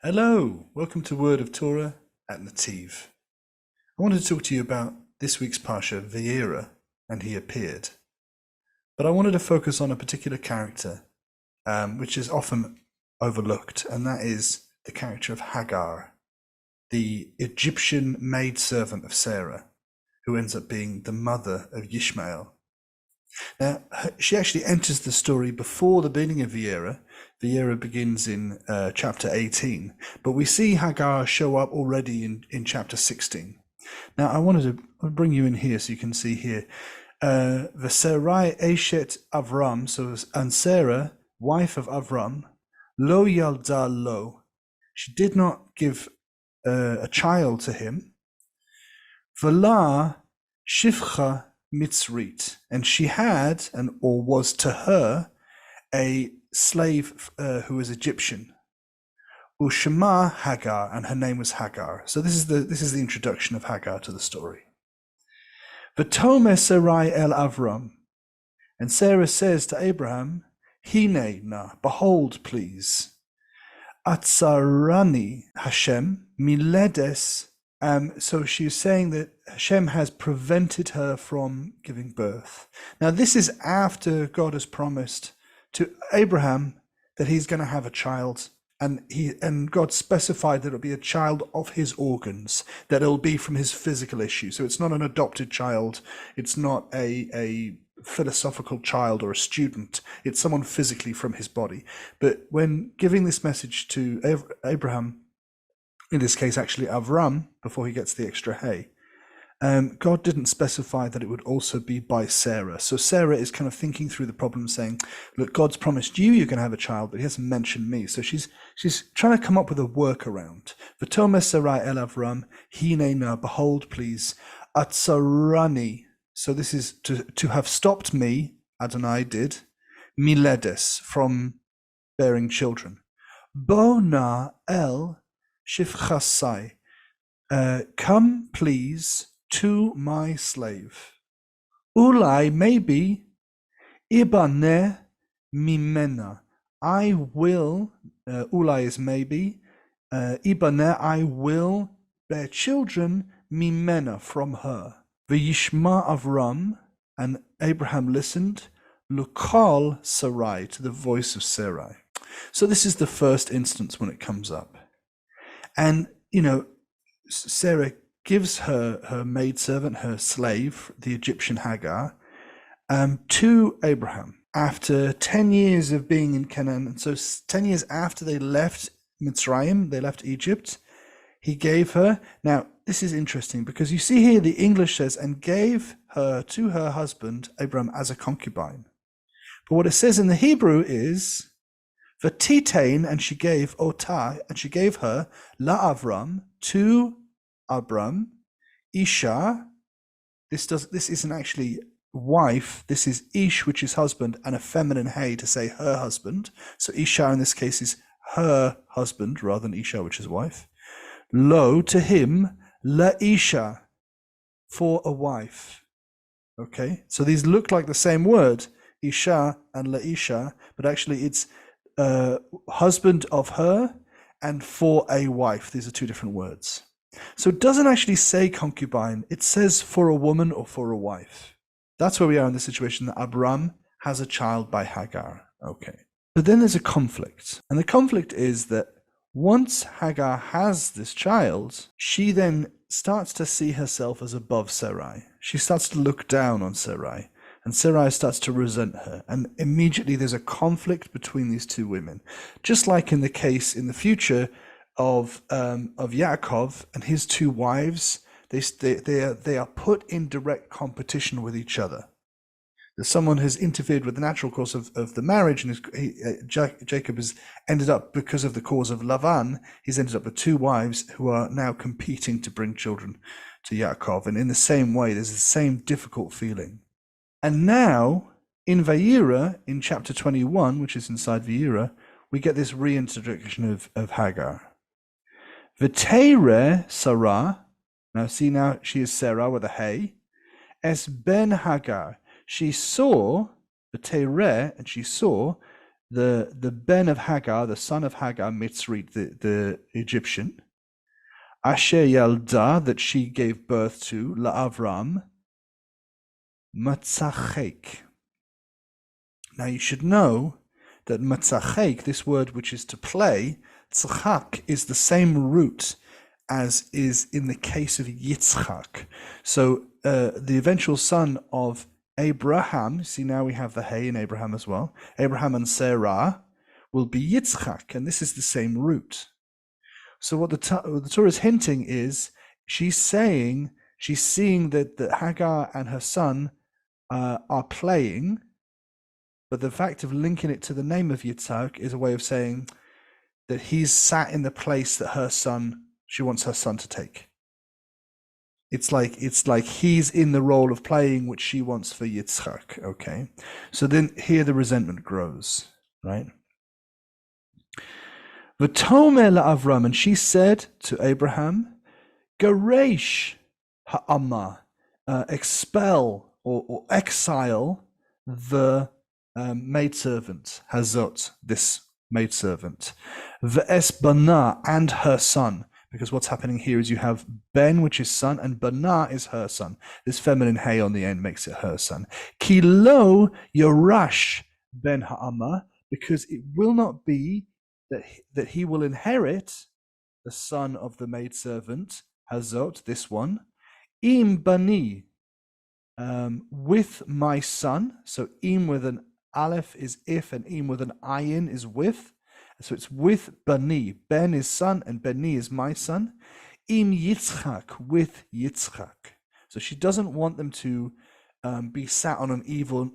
Hello, welcome to Word of Torah at Nativ. I wanted to talk to you about this week's Parsha, Vayeira, and he appeared. But I wanted to focus on a particular character, which is often overlooked, and that is the character of Hagar, the Egyptian maidservant of Sarah, who ends up being the mother of Ishmael. Now, she actually enters the story before the beginning of Vayeira. Vayeira begins in chapter 18, but we see Hagar show up already in chapter 16. Now, I wanted to bring you in here so you can see here. V'Sarai Eshet Avram, and Sarah, wife of Avram, lo yalda lo. She did not give a child to him. V'la shifcha Mitzrit, and she had, or was to her, a slave who was Egyptian. Ushema Hagar, and her name was Hagar. So this is the introduction of Hagar to the story. V'tomer Sarai el Avram, and Sarah says to Abraham, Hine na, behold, please, Atzarani Hashem miledes. So she's saying that Hashem has prevented her from giving birth. Now, this is after God has promised to Abraham that he's going to have a child, and God specified that it'll be a child of his organs, that it'll be from his physical issue. So it's not an adopted child, it's not a philosophical child or a student, it's someone physically from his body. But when giving this message to Abraham, in this case actually Avram, before he gets the extra hay, God didn't specify that it would also be by Sarah. So Sarah is kind of thinking through the problem, saying, look, God's promised you're going to have a child, but he hasn't mentioned me. So she's trying to come up with a workaround. V'tomer Sarai el Avram, hine na, behold, please, atzarani. So this is to have stopped me, Adonai did, miledes, from bearing children. Bo na el shifchasai, come please to my slave. Ulai, maybe, ibaneh mimena, I will, ulai is maybe, ibaneh, I will bear children, mimena, from her. V'yishma Avram, and Abraham listened, lukal Sarai, to the voice of Sarai. So this is the first instance when it comes up. And, Sarah gives her maidservant, her slave, the Egyptian Hagar, to Abraham after 10 years of being in Canaan. And so 10 years after they left Mitzrayim, they left Egypt, he gave her. Now, this is interesting because you see here the English says, and gave her to her husband, Abraham, as a concubine. But what it says in the Hebrew is, V'titain, and she gave Otah, and she gave her La Avram, to Abram, Isha. This isn't actually wife. This is Ish, which is husband, and a feminine hey to say her husband. So Isha in this case is her husband rather than Isha, which is wife. Lo, to him, La Isha, for a wife. Okay, so these look like the same word, Isha and La Isha, but actually it's husband of her and for a wife. These are two different words. So it doesn't actually say concubine, it says for a woman or for a wife. That's where we are in the situation that Abram has a child by Hagar. Okay. But then there's a conflict. And the conflict is that once Hagar has this child, she then starts to see herself as above Sarai. She starts to look down on Sarai. And Sarai starts to resent her. And immediately there's a conflict between these two women. Just like in the case in the future of Yaakov and his two wives, they are put in direct competition with each other. That someone has interfered with the natural course of the marriage, and Jacob has ended up, because of the cause of Lavan, he's ended up with two wives who are now competing to bring children to Yaakov. And in the same way, there's the same difficult feeling. And now, in Vayeira, in chapter 21, which is inside Vayeira, we get this reintroduction of Hagar. V'teireh Sarah, now she is Sarah with a hey, es ben Hagar. She saw, V'teireh, and she saw, the ben of Hagar, the son of Hagar, Mitzrit, the Egyptian, Asher Yalda, that she gave birth to, LaAvram, Matzachek. Now you should know that Matzachek, this word which is to play, tzachak, is the same root as is in the case of Yitzchak. So the eventual son of Abraham, see now we have the hay in Abraham as well, Abraham and Sarah will be Yitzchak, and this is the same root. So what the Torah is hinting is, she's seeing that Hagar and her son are playing, but the fact of linking it to the name of Yitzhak is a way of saying that he's sat in the place that she wants her son to take. It's like he's in the role of playing which she wants for Yitzchak. Okay, so then here the resentment grows, right? V'tomer la'Avram, and she said to Abraham, Garesh ha'ama, expel or exile the maidservant, Hazot, this maidservant, V'es bana, and her son. Because what's happening here is you have Ben, which is son, and Bana is her son. This feminine hay on the end makes it her son. Ki lo yorash ben ha'ama, because it will not be that he will inherit the son of the maidservant, Hazot, this one, im bani, with my son. So im with an aleph is if, and im with an ayin is with. So it's with bani. Ben is son, and bani is my son. Im Yitzchak, with Yitzchak. So she doesn't want them to be sat on an even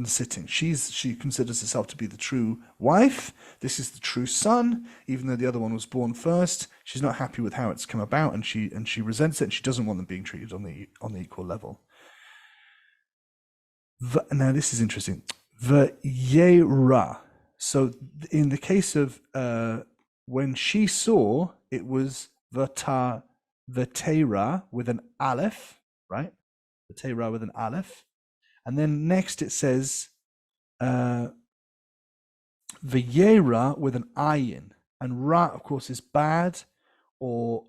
sitting. She considers herself to be the true wife. This is the true son, even though the other one was born first. She's not happy with how it's come about, and she resents it, and she doesn't want them being treated on the equal level. Now this is interesting. Vayeira. So in the case of when she saw, it was Vateira with an aleph, right? Vateira with an aleph. And then next it says Vayeira with an ayin. And ra, of course, is bad or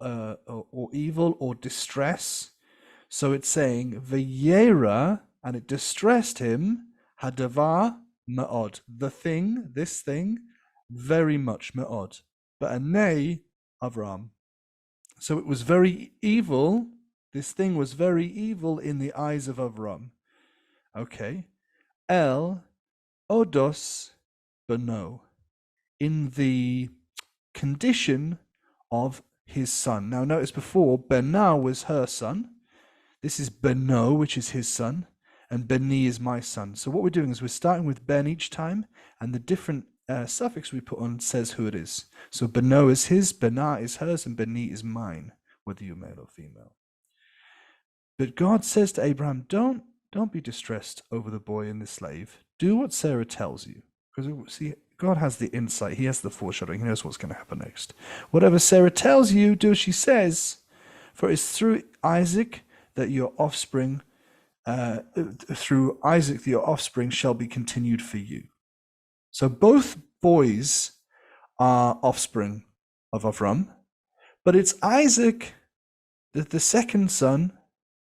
evil or distress. So it's saying Vayeira, and it distressed him, hadavar ma'od, this thing, very much ma'od. But a nay, Avram. So it was very evil. This thing was very evil in the eyes of Avram. Okay. El odos beno, in the condition of his son. Now notice before, Bena was her son. This is Beno, which is his son. And Beni is my son. So what we're doing is we're starting with Ben each time, and the different suffix we put on says who it is. So Beno is his, Bena is hers, and Beni is mine, whether you're male or female. But God says to Abraham, don't be distressed over the boy and the slave. Do what Sarah tells you. Because see, God has the insight. He has the foreshadowing. He knows what's going to happen next. Whatever Sarah tells you, do as she says. For it's through Isaac that your offspring shall be continued for you. So both boys are offspring of Avram, but it's Isaac, the second son,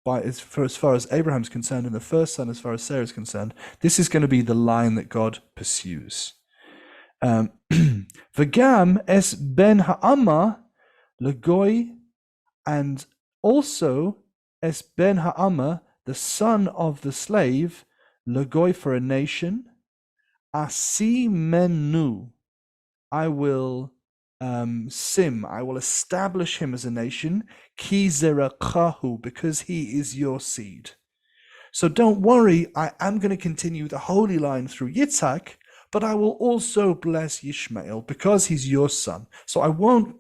as far as Abraham's concerned, and the first son as far as Sarah's concerned. This is going to be the line that God pursues. V'gam es ben ha'ama legoy, and also es ben ha'ama, the son of the slave, legoy, for a nation, asi menu, I will I will establish him as a nation, ki zerachahu, because he is your seed. So don't worry, I am going to continue the holy line through Yitzhak, but I will also bless Yishmael because he's your son. So I'm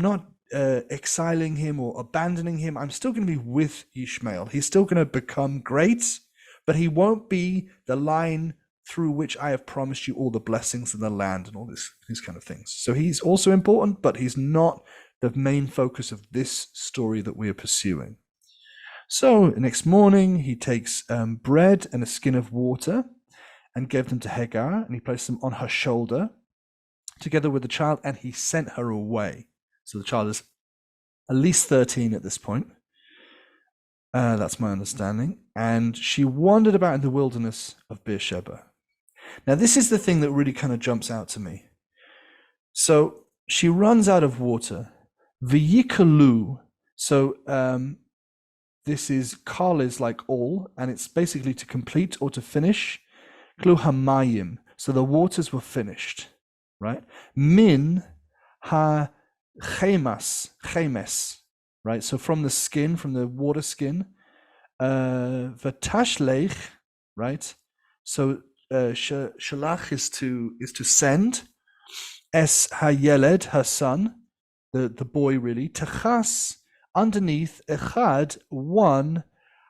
not exiling him or abandoning him. I'm still going to be with Yishmael. He's still going to become great, but he won't be the line through which I have promised you all the blessings in the land and all these kind of things. So he's also important, but he's not the main focus of this story that we are pursuing. So next morning, he takes bread and a skin of water, and gave them to Hagar, and he placed them on her shoulder together with the child, and he sent her away. So the child is at least 13 at this point. That's my understanding. And she wandered about in the wilderness of Beersheba. Now, this is the thing that really kind of jumps out to me. So she runs out of water. V'yikalu. So this is kal is like all, and it's basically to complete or to finish. Klu hamayim. So the waters were finished, right? Min ha chemes, right? So from the skin, from the water skin. V'tashlech, right? So shalach is to send. Es hayeled, her son, the boy really. Techas, underneath, echad, one,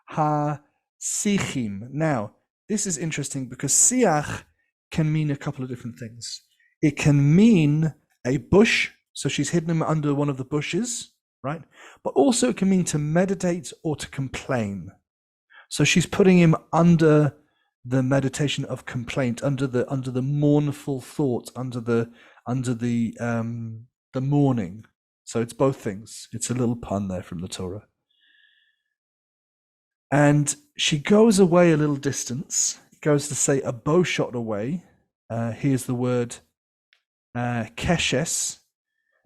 ha sichim. Now, this is interesting because siach can mean a couple of different things. It can mean a bush, so she's hidden him under one of the bushes, right? But also it can mean to meditate or to complain. So she's putting him under the meditation of complaint, under the mournful thought, under the mourning. So it's both things. It's a little pun there from the Torah. And she goes away a little distance. It goes to say a bow shot away. Here's the word keshes.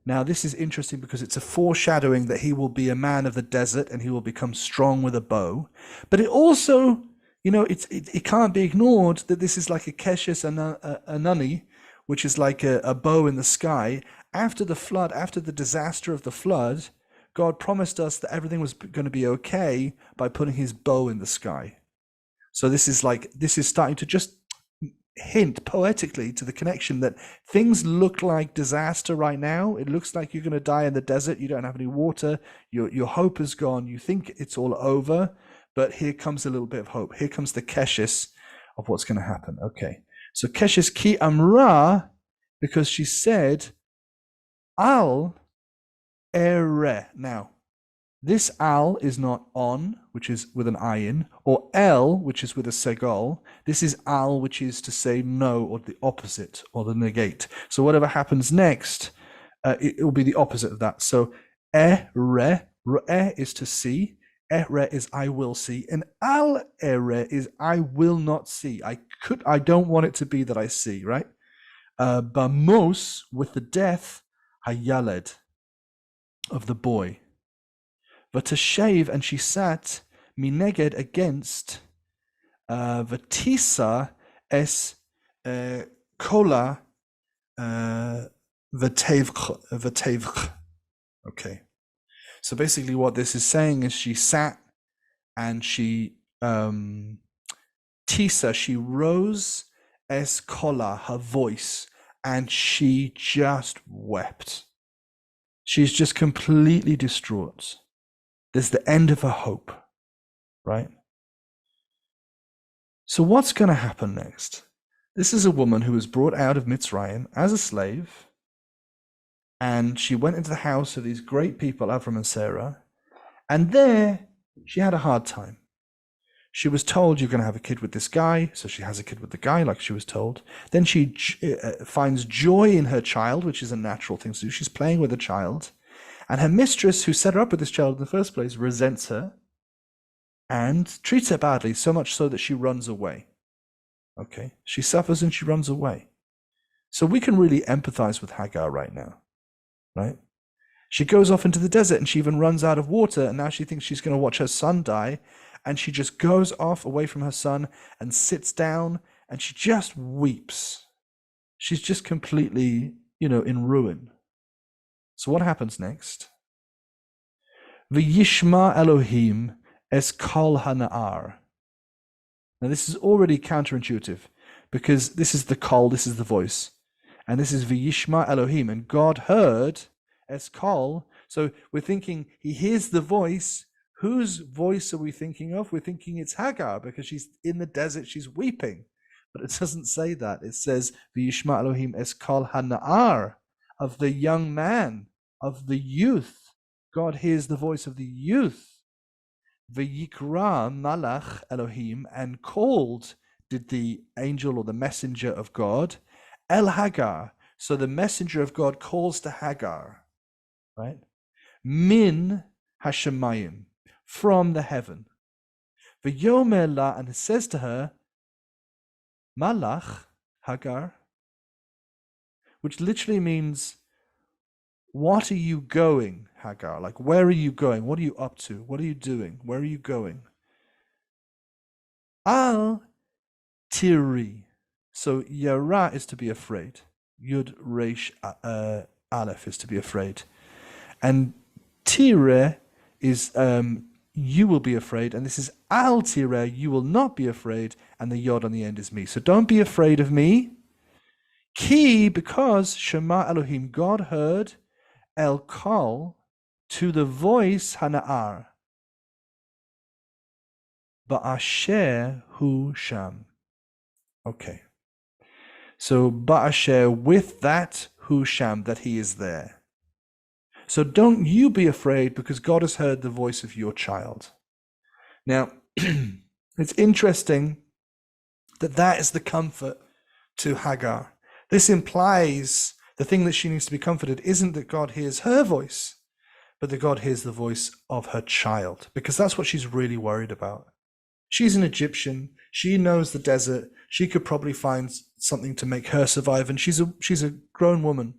Now this is interesting because it's a foreshadowing that he will be a man of the desert and he will become strong with a bow. But it also, it can't be ignored that this is like a keshes anani, which is like a bow in the sky. After the flood, after the disaster of the flood, God promised us that everything was going to be okay by putting his bow in the sky. So this is starting to just hint poetically to the connection that things look like disaster right now. It looks like you're going to die in the desert. You don't have any water. Your hope is gone. You think it's all over, but here comes a little bit of hope. Here comes the keshes of what's going to happen. Okay. So keshes ki amra, because she said, al ere. Now, this al is not on, which is with an ayin, or el, which is with a segal. This is al, which is to say no, or the opposite, or the negate. So whatever happens next, it will be the opposite of that. So re is to see, ere is I will see, and al ere is I will not see. I don't want it to be that I see, right? Bamos, with the death, hayaled, of the boy. But to shave, and she sat mineged against Vatisa es kola vatevch. Okay. So basically what this is saying is she sat and she tisa, she rose es kola, her voice, and she just wept. She's just completely distraught. There's the end of her hope, right? So what's going to happen next? This is a woman who was brought out of Mitzrayim as a slave, and she went into the house of these great people, Avram and Sarah, and there she had a hard time. She was told, you're going to have a kid with this guy, so she has a kid with the guy like she was told. Then she finds joy in her child, which is a natural thing to do. She's playing with a child. And her mistress, who set her up with this child in the first place, resents her and treats her badly, so much so that she runs away. Okay? She suffers and she runs away. So we can really empathize with Hagar right now, right? She goes off into the desert and she even runs out of water, and now she thinks she's going to watch her son die, and she just goes off away from her son and sits down and she just weeps. She's just completely, in ruin. So what happens next? V'yishma Elohim es kol hana'ar. Now this is already counterintuitive because this is the kol, this is the voice. And this is v'yishma Elohim, and God heard es kol. So we're thinking he hears the voice. Whose voice are we thinking of? We're thinking it's Hagar because she's in the desert, she's weeping. But it doesn't say that. It says v'yishma Elohim es kol hana'ar, of the young man, of the youth. God hears the voice of the youth. V'yikra malach Elohim, and called did the angel or the messenger of God, El Hagar. So the messenger of God calls to Hagar, right? Min Hashemayim, from the heaven. V'yomer la, and it says to her, Malach, Hagar, which literally means, what are you going, Hagar? Like, where are you going? What are you up to? What are you doing? Where are you going? Al tiri. So yara is to be afraid. Yud resh aleph is to be afraid. And tire is you will be afraid. And this is al tire, you will not be afraid. And the yod on the end is me. So don't be afraid of me. Ki, because Shema Elohim, God heard El Kol, to the voice Hana'ar, Ba'asher hu sham. Okay. So Ba'asher, with that hu sham, that he is there. So don't you be afraid, because God has heard the voice of your child. Now, it's interesting that is the comfort to Hagar. This implies the thing that she needs to be comforted isn't that God hears her voice, but that God hears the voice of her child, because that's what she's really worried about. She's an Egyptian. She knows the desert. She could probably find something to make her survive, and she's a grown woman,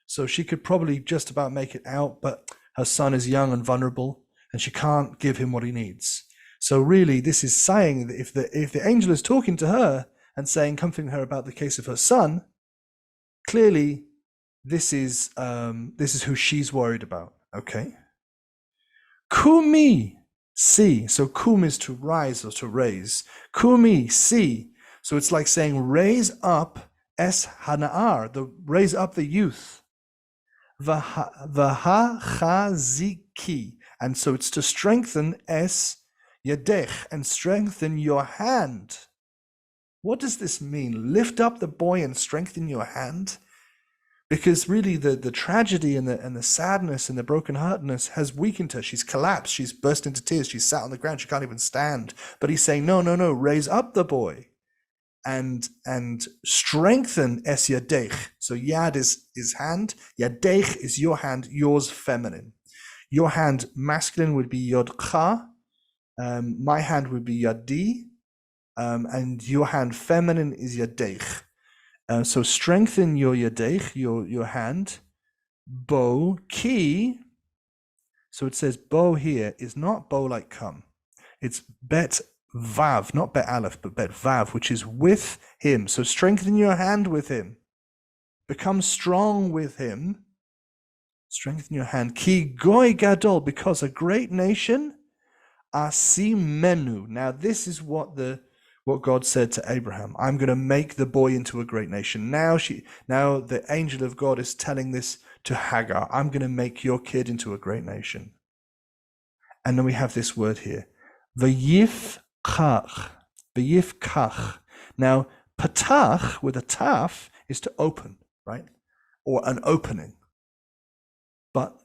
so she could probably just about make it out, but her son is young and vulnerable, and she can't give him what he needs. So really, this is saying that if the angel is talking to her and saying, comforting her about the case of her son, clearly this is who she's worried about. Okay. Kumi, see. So kum is to rise or to raise. Kumi, see. So it's like saying raise up es hana'ar, raise up the youth. V'hachaziki, and so it's to strengthen es yadech, and strengthen your hand. What does this mean? Lift up the boy and strengthen your hand? Because really the tragedy and the sadness and the brokenheartedness has weakened her. She's collapsed. She's burst into tears. She's sat on the ground. She can't even stand. But he's saying, no, raise up the boy and strengthen es yadech. So yad is hand. Yadech is your hand, yours feminine. Your hand masculine would be yodcha. My hand would be yadi. And your hand feminine is yadech. So strengthen your yadech, your hand. Bo, ki. So it says bo here is not bo like come. It's bet vav, not bet aleph, but bet vav, which is with him. So strengthen your hand with him. Become strong with him. Strengthen your hand. Ki goy gadol, because a great nation, asimenu. Now this is what God said to Abraham. I'm going to make the boy into a great nation. Now the angel of God is telling this to Hagar. I'm going to make your kid into a great nation. And then we have this word here. Vayifkach. Vayifkach. Now, patach with a taf is to open, right? Or an opening. But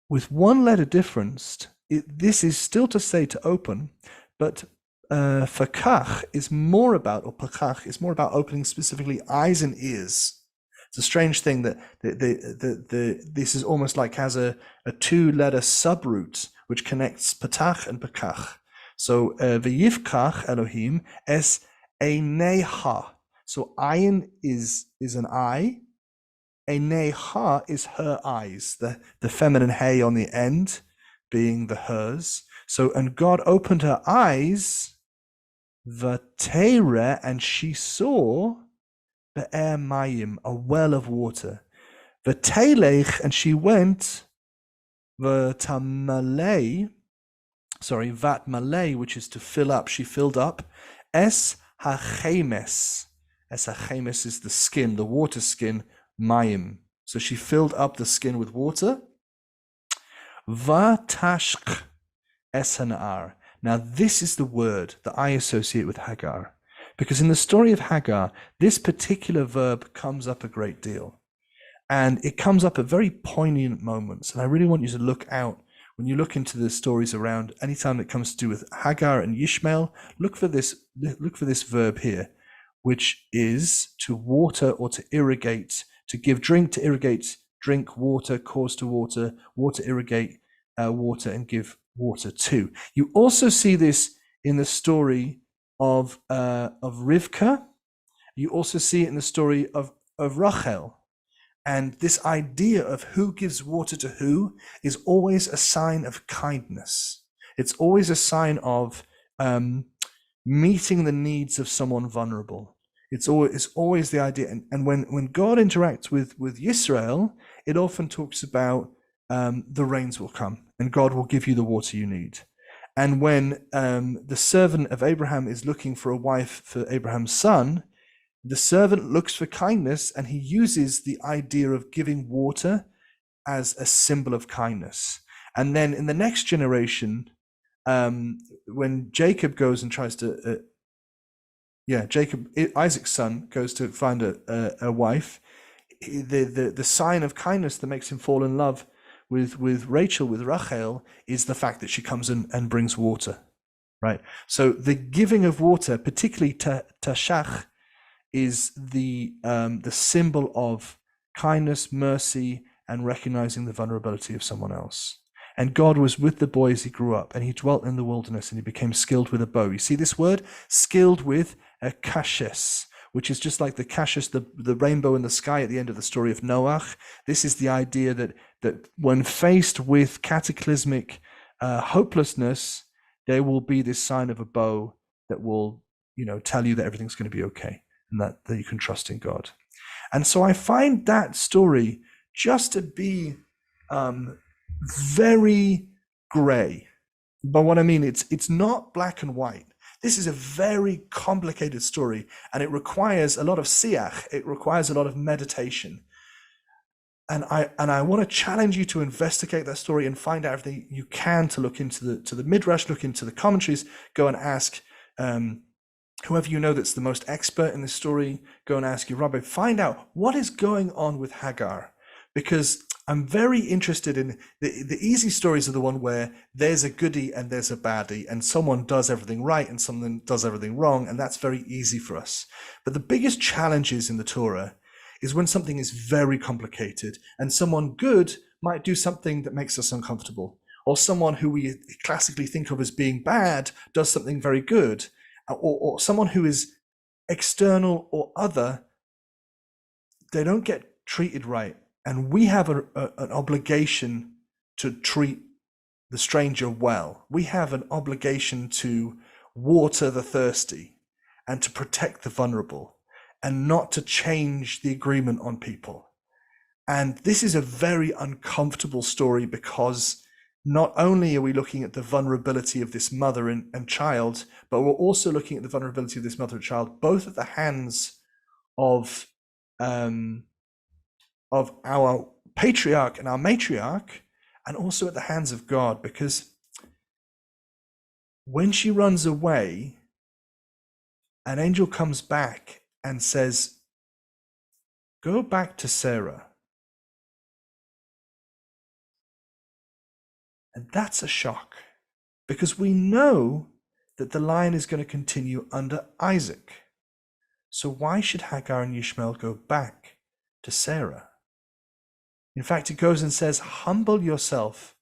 with one letter difference, this is still to say to open, but fakach is more about, or pakach is more about opening specifically eyes and ears. It's a strange thing that this is almost like has a two-letter subroot which connects patach and pakach. So v'yifkach Elohim es eineha. So ayin is an eye. Eineha is her eyes. The feminine hay on the end being the hers. So and God opened her eyes. Vayeira, and she saw be'er mayim, a well of water. V'telech, and she went. V'tamalei, vatmalei, which is to fill up. She filled up. Es hachemes. Es hachemes is the skin, the water skin. Mayim. So she filled up the skin with water. Vatashk es hana'ar. Now, this is the word that I associate with Hagar, because in the story of Hagar, this particular verb comes up a great deal, and it comes up at very poignant moments. And I really want you to look out when you look into the stories around. Anytime it comes to do with Hagar and Ishmael, look for this verb here. which is to water or to irrigate, to give drink, to irrigate, drink, water, cause to water, water, irrigate, water, and give water to. You also see this in the story of Rivka. You also see it in the story of Rachel. And this idea of who gives water to who is always a sign of kindness. It's always a sign of meeting the needs of someone vulnerable. It's always the idea. And when God interacts with Yisrael, it often talks about the rains will come and God will give you the water you need. And when the servant of Abraham is looking for a wife for Abraham's son, the servant looks for kindness, and he uses the idea of giving water as a symbol of kindness. And then in the next generation, when Jacob goes and tries to, Isaac's son, goes to find a wife, the sign of kindness that makes him fall in love with Rachel, with Rachel, is the fact that she comes and brings water, right? So the giving of water, particularly tashach, is the symbol of kindness, mercy, and recognizing the vulnerability of someone else. And God was with the boy as he grew up, and he dwelt in the wilderness, and he became skilled with a bow. You see this word, skilled with a kashes, which is just like the kashes, the rainbow in the sky at the end of the story of Noah. This is the idea that when faced with cataclysmic hopelessness, there will be this sign of a bow that will, tell you that everything's going to be okay, and that you can trust in God. And so I find that story just to be very gray. But what I mean, it's not black and white. This is a very complicated story, and it requires a lot of siach. It requires a lot of meditation. And I want to challenge you to investigate that story and find out everything you can, to look into the midrash, look into the commentaries, go and ask whoever you know that's the most expert in this story, go and ask your rabbi, find out what is going on with Hagar. Because I'm very interested in the easy stories are the one where there's a goodie and there's a baddie, and someone does everything right and someone does everything wrong, and that's very easy for us. But the biggest challenges in the Torah is when something is very complicated and someone good might do something that makes us uncomfortable, or someone who we classically think of as being bad does something very good, or someone who is external or other, they don't get treated right. And we have an obligation to treat the stranger well. We have an obligation to water the thirsty and to protect the vulnerable, and not to change the agreement on people. And this is a very uncomfortable story, because not only are we looking at the vulnerability of this mother and child, but we're also looking at the vulnerability of this mother and child, both at the hands of our patriarch and our matriarch, and also at the hands of God. Because when she runs away, an angel comes back and says, go back to Sarah. And that's a shock, because we know that the line is going to continue under Isaac. So why should Hagar and Ishmael go back to Sarah? In fact, it goes and says, humble yourself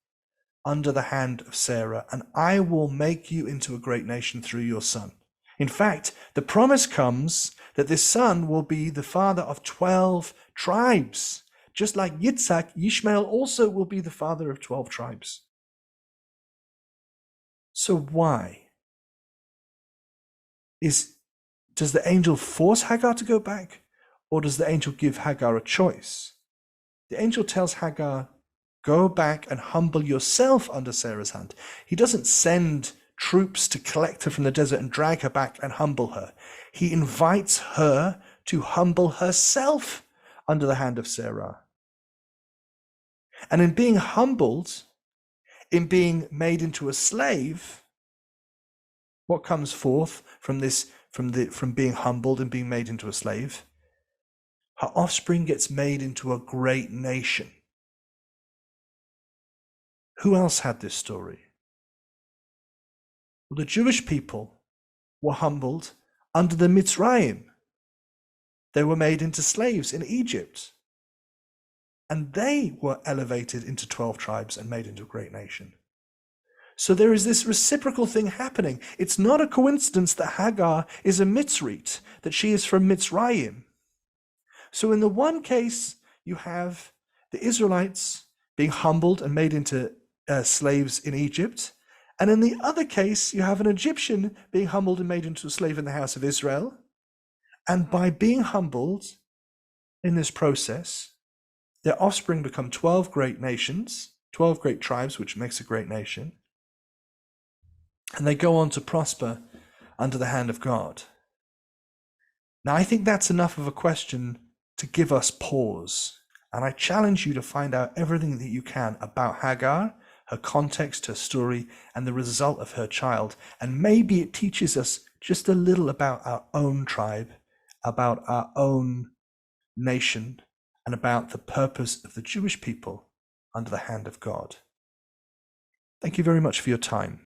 under the hand of Sarah, and I will make you into a great nation through your son. In fact, the promise comes that this son will be the father of 12 tribes. Just like Yitzhak, Ishmael also will be the father of 12 tribes. So why? Does the angel force Hagar to go back, or does the angel give Hagar a choice? The angel tells Hagar, go back and humble yourself under Sarah's hand. He doesn't send troops to collect her from the desert and drag her back and humble her. He invites her to humble herself under the hand of Sarah. And in being humbled, in being made into a slave, what comes forth from being humbled and being made into a slave? Her offspring gets made into a great nation. Who else had this story? Well, the Jewish people were humbled under the Mitzrayim. They were made into slaves in Egypt. And they were elevated into 12 tribes and made into a great nation. So there is this reciprocal thing happening. It's not a coincidence that Hagar is a Mitzrite, that she is from Mitzrayim. So in the one case, you have the Israelites being humbled and made into slaves in Egypt. And in the other case, you have an Egyptian being humbled and made into a slave in the house of Israel. And by being humbled in this process, their offspring become 12 great nations, 12 great tribes, which makes a great nation. And they go on to prosper under the hand of God. Now, I think that's enough of a question to give us pause. And I challenge you to find out everything that you can about Hagar, her context, her story, and the result of her child. And maybe it teaches us just a little about our own tribe, about our own nation, and about the purpose of the Jewish people under the hand of God. Thank you very much for your time.